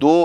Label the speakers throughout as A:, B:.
A: 2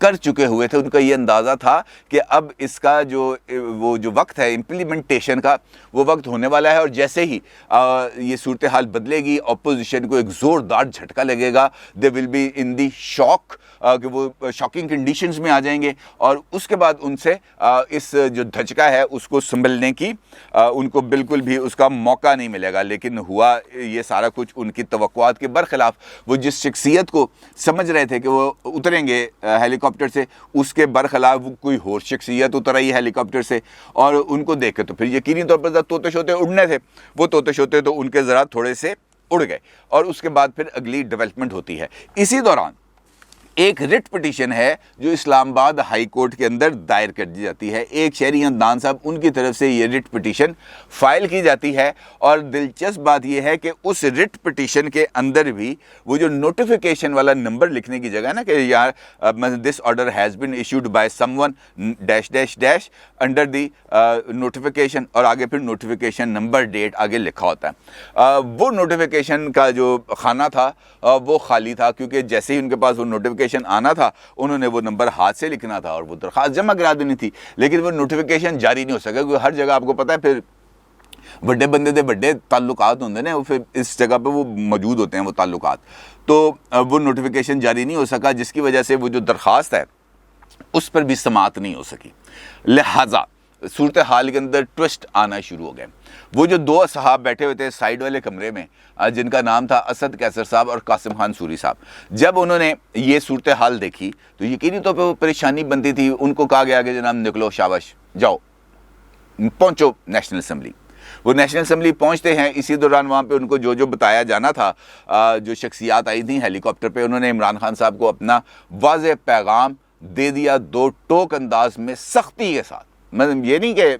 A: کر چکے ہوئے تھے. ان کا یہ اندازہ تھا کہ اب اس کا وہ جو وقت ہے امپلیمنٹیشن کا وہ وقت ہونے والا ہے, اور جیسے ہی یہ صورتحال بدلے گی اپوزیشن کو ایک زوردار جھٹکا لگے گا, دے ول بی ان دی شاک, کہ وہ شاکنگ کنڈیشنز میں آ جائیں گے, اور اس کے بعد ان سے اس جو دھچکا ہے اس کو سنبھلنے کی ان کو بالکل بھی اس کا موقع نہیں ملے گا. لیکن ہوا یہ سارا کچھ ان کی توقعات کے برخلاف. وہ جس شخصیت کو سمجھ رہے تھے کہ وہ اتریں گے ہیلی کاپٹر سے, اس کے برخلاف وہ کوئی اور شخصیت اتر آئی ہیلی کاپٹر سے, اور ان کو دیکھ کے تو پھر یقینی طور پر طوطے شوتے اڑنے تھے, وہ طوطے شوتے تو ان کے ذرا تھوڑے سے اڑ گئے, اور اس کے بعد پھر اگلی ڈیولپمنٹ ہوتی ہے. اسی دوران ایک رٹ پٹیشن ہے جو اسلام آباد ہائی کورٹ کے اندر دائر کر دی جاتی ہے. ایک شہری عدنان صاحب ان کی طرف سے یہ رٹ پٹیشن فائل کی جاتی ہے, اور دلچسپ بات یہ ہے کہ اس رٹ پٹیشن کے اندر بھی وہ جو نوٹیفیکیشن والا نمبر لکھنے کی جگہ نا کہ یار this order has been issued by some one dash dash dash under the notification, اور آگے پھر نوٹیفیکیشن نمبر ڈیٹ آگے لکھا ہوتا ہے. وہ نوٹیفیکیشن کا جو خانہ تھا وہ خالی تھا, کیونکہ جیسے ہی ان کے پاس وہ نوٹیفیکیشن آنا تھا انہوں نے وہ نمبر ہاتھ سے لکھنا تھا اور وہ درخواست جمع کرا دینی تھی, لیکن وہ نوٹیفیکیشن جاری نہیں ہو سکا, کیونکہ ہر جگہ آپ کو پتہ ہے پھر بڑے بندے دے بڑے تعلقات ہوندے نے, پھر اس جگہ پہ وہ موجود ہوتے ہیں وہ تعلقات, تو وہ نوٹیفیکیشن جاری نہیں ہو سکا, جس کی وجہ سے وہ جو درخواست ہے اس پر بھی سماعت نہیں ہو سکی. لہٰذا صورتحال کے اندر ٹوسٹ آنا شروع ہو گئے. وہ جو دو اصحاب بیٹھے ہوئے تھے سائیڈ والے کمرے میں, جن کا نام تھا اسد کیسر صاحب اور قاسم خان سوری صاحب, جب انہوں نے یہ صورتحال دیکھی تو یقینی طور پہ وہ پریشانی بنتی تھی. ان کو کہا گیا کہ جناب نکلو, شاباش جاؤ پہنچو نیشنل اسمبلی. وہ نیشنل اسمبلی پہنچتے ہیں. اسی دوران وہاں پہ ان کو جو بتایا جانا تھا, جو شخصیات آئی تھیں ہیلی کاپٹر پہ, انہوں نے عمران خان صاحب کو اپنا واضح پیغام دے دیا, دو ٹوک انداز میں سختی کے ساتھ, مطلب یہ نہیں کہ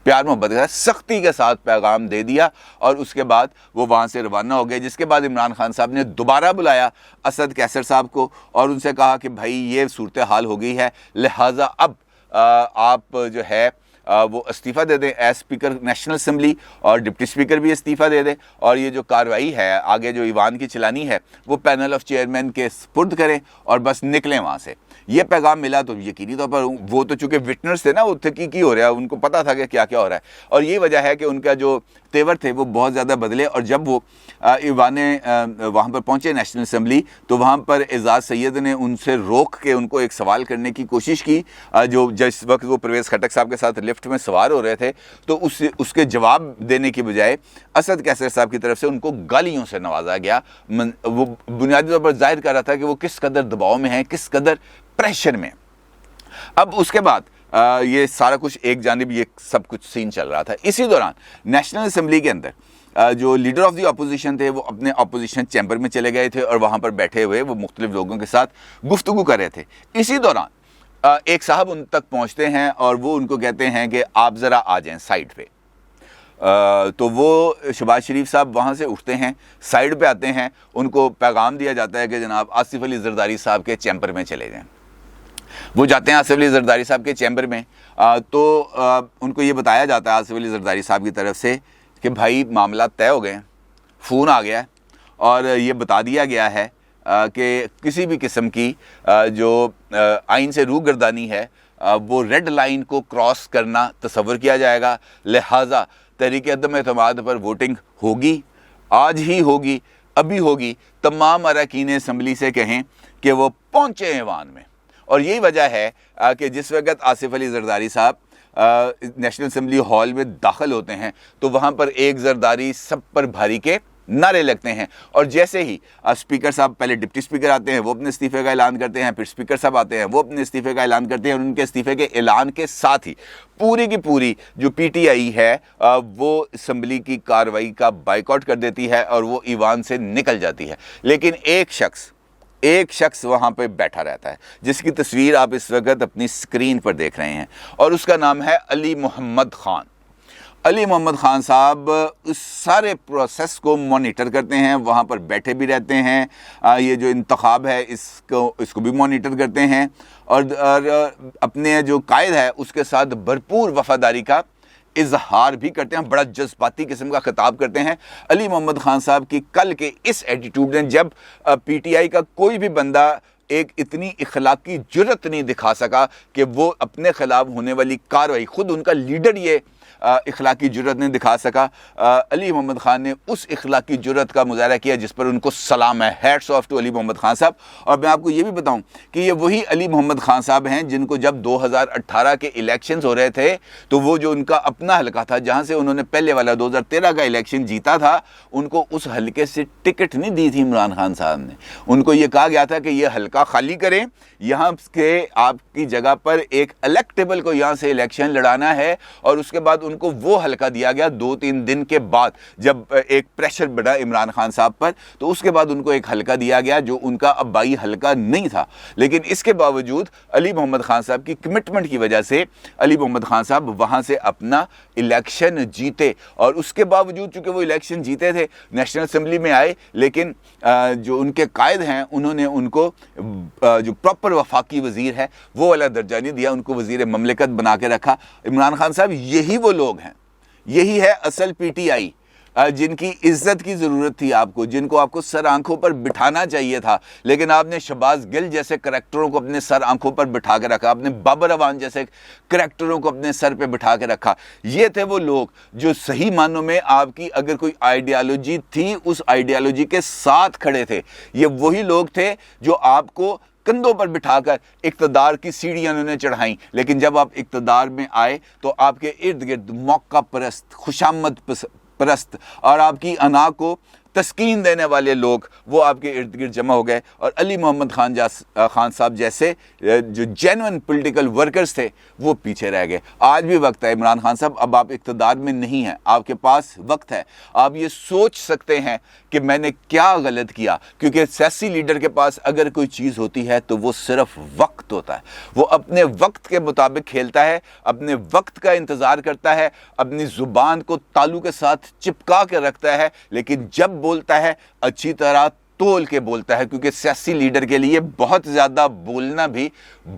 A: پیار محبت کا, سختی کے ساتھ پیغام دے دیا, اور اس کے بعد وہ وہاں سے روانہ ہو گئے. جس کے بعد عمران خان صاحب نے دوبارہ بلایا اسد کیسر صاحب کو اور ان سے کہا کہ بھائی یہ صورتحال ہو گئی ہے, لہٰذا اب آپ جو ہے وہ استعفیٰ دے دیں ایز اسپیکر نیشنل اسمبلی, اور ڈپٹی اسپیکر بھی استعفیٰ دے دیں, اور یہ جو کارروائی ہے آگے جو ایوان کی چلانی ہے وہ پینل آف چیئرمین کے سپرد کریں اور بس نکلیں وہاں سے. یہ پیغام ملا تو یقینی طور پر وہ تو چونکہ وٹنس تھے نا, وہ تحقیقی ہو رہا ہے, ان کو پتہ تھا کہ کیا کیا ہو رہا ہے, اور یہ وجہ ہے کہ ان کا جو تیور تھے وہ بہت زیادہ بدلے. اور جب وہ ایوان وہاں پر پہنچے نیشنل اسمبلی, تو وہاں پر اعزاز سید نے ان سے روک کے ان کو ایک سوال کرنے کی کوشش کی, جو جس وقت وہ پرویز خٹک صاحب کے ساتھ لفٹ میں سوار ہو رہے تھے, تو اس کے جواب دینے کی بجائے اسد کیسر صاحب کی طرف سے ان کو گالیوں سے نوازا گیا. وہ بنیادی طور پر ظاہر کر رہا تھا کہ وہ کس قدر دباؤ میں ہیں, کس قدر پریشر میں. اب اس کے بعد یہ سارا کچھ ایک جانب یہ سب کچھ سین چل رہا تھا. اسی دوران نیشنل اسمبلی کے اندر جو لیڈر آف دی اپوزیشن تھے وہ اپنے اپوزیشن چیمبر میں چلے گئے تھے, اور وہاں پر بیٹھے ہوئے وہ مختلف لوگوں کے ساتھ گفتگو کر رہے تھے. اسی دوران ایک صاحب ان تک پہنچتے ہیں اور وہ ان کو کہتے ہیں کہ آپ ذرا آ جائیں سائڈ پہ. تو وہ شہباز شریف صاحب وہاں سے اٹھتے ہیں, سائڈ پہ آتے ہیں, ان کو پیغام دیا جاتا ہے کہ جناب آصف علی زرداری صاحب کے چیمبر میں چلے جائیں. وہ جاتے ہیں آصف علی زرداری صاحب کے چیمبر میں, تو ان کو یہ بتایا جاتا ہے آصف علی زرداری صاحب کی طرف سے کہ بھائی معاملات طے ہو گئے ہیں, فون آ گیا ہے, اور یہ بتا دیا گیا ہے کہ کسی بھی قسم کی جو آئین سے روگردانی ہے وہ ریڈ لائن کو کراس کرنا تصور کیا جائے گا. لہٰذا تحریک عدم اعتماد پر ووٹنگ ہوگی, آج ہی ہوگی, ابھی ہوگی. تمام اراکین اسمبلی سے کہیں کہ وہ پہنچے ایوان میں. اور یہی وجہ ہے کہ جس وقت آصف علی زرداری صاحب نیشنل اسمبلی ہال میں داخل ہوتے ہیں تو وہاں پر ایک زرداری سب پر بھاری کے نعرے لگتے ہیں, اور جیسے ہی اسپیکر صاحب, پہلے ڈپٹی اسپیکر آتے ہیں وہ اپنے استعفے کا اعلان کرتے ہیں, پھر اسپیکر صاحب آتے ہیں وہ اپنے استعفے کا اعلان کرتے ہیں, اور ان کے استعفے کے اعلان کے ساتھ ہی پوری کی پوری جو پی ٹی آئی ہے وہ اسمبلی کی کارروائی کا بائیکاٹ کر دیتی ہے اور وہ ایوان سے نکل جاتی ہے. لیکن ایک شخص وہاں پہ بیٹھا رہتا ہے, جس کی تصویر آپ اس وقت اپنی اسکرین پر دیکھ رہے ہیں, اور اس کا نام ہے علی محمد خان. علی محمد خان صاحب اس سارے پروسیس کو مانیٹر کرتے ہیں, وہاں پر بیٹھے بھی رہتے ہیں, یہ جو انتخاب ہے اس کو بھی مانیٹر کرتے ہیں, اور اپنے جو قائد ہے اس کے ساتھ بھرپور وفاداری کا اظہار بھی کرتے ہیں, بڑا جذباتی قسم کا خطاب کرتے ہیں. علی محمد خان صاحب کی کل کے اس ایٹیٹیوڈ نے, جب پی ٹی آئی کا کوئی بھی بندہ ایک اتنی اخلاقی جرت نہیں دکھا سکا کہ وہ اپنے خلاف ہونے والی کارروائی، خود ان کا لیڈر یہ اخلاقی جرت نہیں دکھا سکا۔ علی محمد خان نے اس اخلاقی جرت کا مظاہرہ کیا جس پر ان کو سلام ہے، ہیٹس آف ٹو علی محمد خان صاحب۔ اور میں آپ کو یہ بھی بتاؤں کہ یہ وہی علی محمد خان صاحب ہیں جن کو جب 2018 کے الیکشنز ہو رہے تھے تو وہ جو ان کا اپنا حلقہ تھا جہاں سے انہوں نے پہلے والا 2013 کا الیکشن جیتا تھا، ان کو اس حلقے سے ٹکٹ نہیں دی تھی عمران خان صاحب نے۔ ان کو یہ کہا گیا تھا کہ یہ حلقہ خالی کریں، یہاں کے آپ کی جگہ پر ایک الیکٹیبل کو یہاں سے الیکشن لڑانا ہے، اور اس کے بعد ان کو وہ حلقہ دیا گیا 2-3 دن کے بعد جب ایک پریشر بڑھا عمران خان صاحب پر، تو اس کے بعد ان کو ایک حلقہ دیا گیا جو ان کا ابائی حلقہ نہیں تھا۔ لیکن اس کے باوجود علی محمد خان صاحب کی کمٹمنٹ کی وجہ سے علی محمد خان صاحب وہاں سے اپنا الیکشن جیتے، اور اس کے باوجود چونکہ وہ الیکشن جیتے تھے نیشنل اسمبلی میں آئے، لیکن جو ان کے قائد ہیں انہوں نے ان کو جو پراپر وفاقی وزیر ہے وہ والا درجہ نہیں دیا، ان کو وزیر مملکت بنا کے رکھا۔ عمران خان صاحب یہی وہ لوگ ہیں، یہی ہے اصل پی ٹی آئی جن کی عزت کی ضرورت تھی آپ کو، جن کو آپ کو سر آنکھوں پر بٹھانا چاہیے تھا، لیکن آپ نے شہباز گل جیسے کریکٹروں کو اپنے سر آنکھوں پر بٹھا کے رکھا، آپ نے بابر اعوان جیسے کریکٹروں کو اپنے سر پہ بٹھا کے رکھا۔ یہ تھے وہ لوگ جو صحیح معنوں میں آپ کی اگر کوئی آئیڈیالوجی تھی اس آئیڈیالوجی کے ساتھ کھڑے تھے۔ یہ وہی لوگ تھے جو آپ کو کندھوں پر بٹھا کر اقتدار کی سیڑھیاں انہوں نے چڑھائیں، لیکن جب آپ اقتدار میں آئے تو آپ کے ارد گرد موقع پرست، خوشامد پرست اور آپ کی انا کو تسکین دینے والے لوگ وہ آپ کے ارد گرد جمع ہو گئے، اور علی محمد خان صاحب جیسے جو جینوئن پولیٹیکل ورکرز تھے وہ پیچھے رہ گئے۔ آج بھی وقت ہے عمران خان صاحب، اب آپ اقتدار میں نہیں ہیں، آپ کے پاس وقت ہے، آپ یہ سوچ سکتے ہیں کہ میں نے کیا غلط کیا، کیونکہ سیاسی لیڈر کے پاس اگر کوئی چیز ہوتی ہے تو وہ صرف وقت ہوتا ہے، وہ اپنے وقت کے مطابق کھیلتا ہے، اپنے وقت کا انتظار کرتا ہے، اپنی زبان کو تالو کے ساتھ چپکا کے رکھتا ہے، لیکن جب بولتا ہے اچھی طرح تول کے بولتا ہے، کیونکہ سیاسی لیڈر کے لیے بہت زیادہ بولنا بھی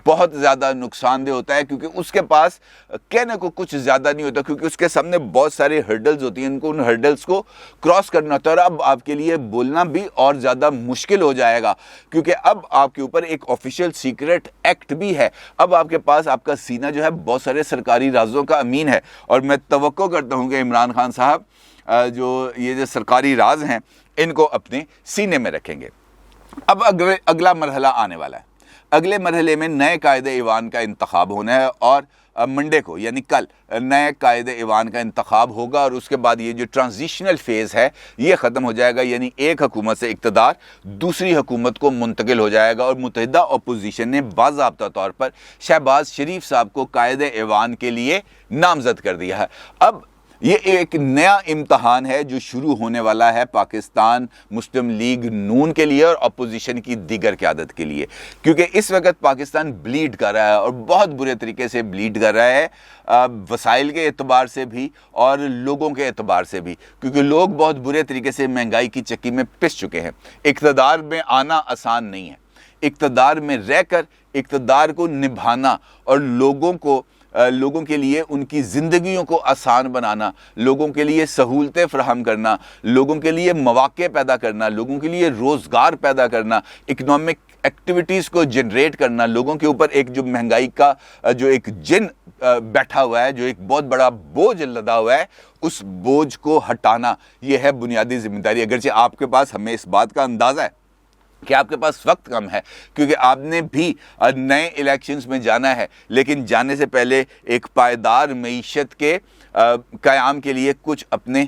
A: بہت زیادہ نقصان دہ ہوتا ہے، کیونکہ اس کے پاس کہنے کو کچھ زیادہ نہیں ہوتا، کیونکہ اس کے سامنے بہت سارے ہرڈلز ہوتی ہیں، ان کو ان ہرڈلز کو کراس کرنا ہوتا ہے، اور اب آپ کے لیے بولنا بھی اور زیادہ مشکل ہو جائے گا، کیونکہ اب آپ کے اوپر ایک آفیشیل سیکرٹ ایکٹ بھی ہے، اب آپ کے پاس آپ کا سینہ جو ہے بہت سارے سرکاری رازوں کا امین ہے، اور میں توقع کرتا ہوں کہ عمران خان صاحب جو یہ سرکاری راز ہیں ان کو اپنے سینے میں رکھیں گے۔ اب اگلا مرحلہ آنے والا ہے، اگلے مرحلے میں نئے قائد ایوان کا انتخاب ہونا ہے، اور منڈے کو یعنی کل نئے قائد ایوان کا انتخاب ہوگا، اور اس کے بعد یہ جو ٹرانزیشنل فیز ہے یہ ختم ہو جائے گا، یعنی ایک حکومت سے اقتدار دوسری حکومت کو منتقل ہو جائے گا، اور متحدہ اپوزیشن نے باضابطہ طور پر شہباز شریف صاحب کو قائد ایوان کے لیے نامزد کر دیا ہے۔ اب یہ ایک نیا امتحان ہے جو شروع ہونے والا ہے پاکستان مسلم لیگ نون کے لیے اور اپوزیشن کی دیگر قیادت کے لیے، کیونکہ اس وقت پاکستان بلیڈ کر رہا ہے، اور بہت برے طریقے سے بلیڈ کر رہا ہے، وسائل کے اعتبار سے بھی اور لوگوں کے اعتبار سے بھی، کیونکہ لوگ بہت برے طریقے سے مہنگائی کی چکی میں پس چکے ہیں۔ اقتدار میں آنا آسان نہیں ہے، اقتدار میں رہ کر اقتدار کو نبھانا اور لوگوں کے لیے ان کی زندگیوں کو آسان بنانا، لوگوں کے لیے سہولتیں فراہم کرنا، لوگوں کے لیے مواقع پیدا کرنا، لوگوں کے لیے روزگار پیدا کرنا، اکنامک ایکٹیویٹیز کو جنریٹ کرنا، لوگوں کے اوپر ایک جو مہنگائی کا جو ایک جن بیٹھا ہوا ہے، جو ایک بہت بڑا بوجھ لدا ہوا ہے، اس بوجھ کو ہٹانا، یہ ہے بنیادی ذمہ داری۔ اگرچہ آپ کے پاس ہمیں اس بات کا اندازہ ہے کہ آپ کے پاس وقت کم ہے، کیونکہ آپ نے بھی نئے الیکشنز میں جانا ہے، لیکن جانے سے پہلے ایک پائیدار معیشت کے قیام کے لیے کچھ اپنے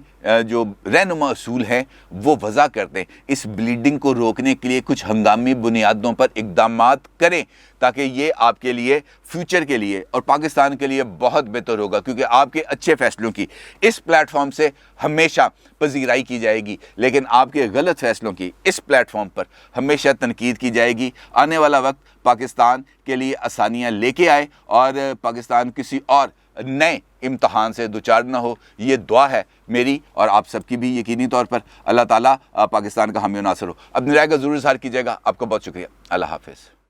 A: جو رہنما اصول ہیں وہ وضع کرتے ہیں، اس بلیڈنگ کو روکنے کے لیے کچھ ہنگامی بنیادوں پر اقدامات کریں، تاکہ یہ آپ کے لیے فیوچر کے لیے اور پاکستان کے لیے بہت بہتر ہوگا، کیونکہ آپ کے اچھے فیصلوں کی اس پلیٹ فارم سے ہمیشہ پذیرائی کی جائے گی، لیکن آپ کے غلط فیصلوں کی اس پلیٹ فارم پر ہمیشہ تنقید کی جائے گی۔ آنے والا وقت پاکستان کے لیے آسانیاں لے کے آئے، اور پاکستان کسی اور نئے امتحان سے دوچار نہ ہو، یہ دعا ہے میری اور آپ سب کی بھی یقینی طور پر۔ اللہ تعالیٰ پاکستان کا حامی و ناصر ہو۔ اپنی رائے کا ضرور اظہار کیجیے گا۔ آپ کا بہت شکریہ۔ اللہ حافظ۔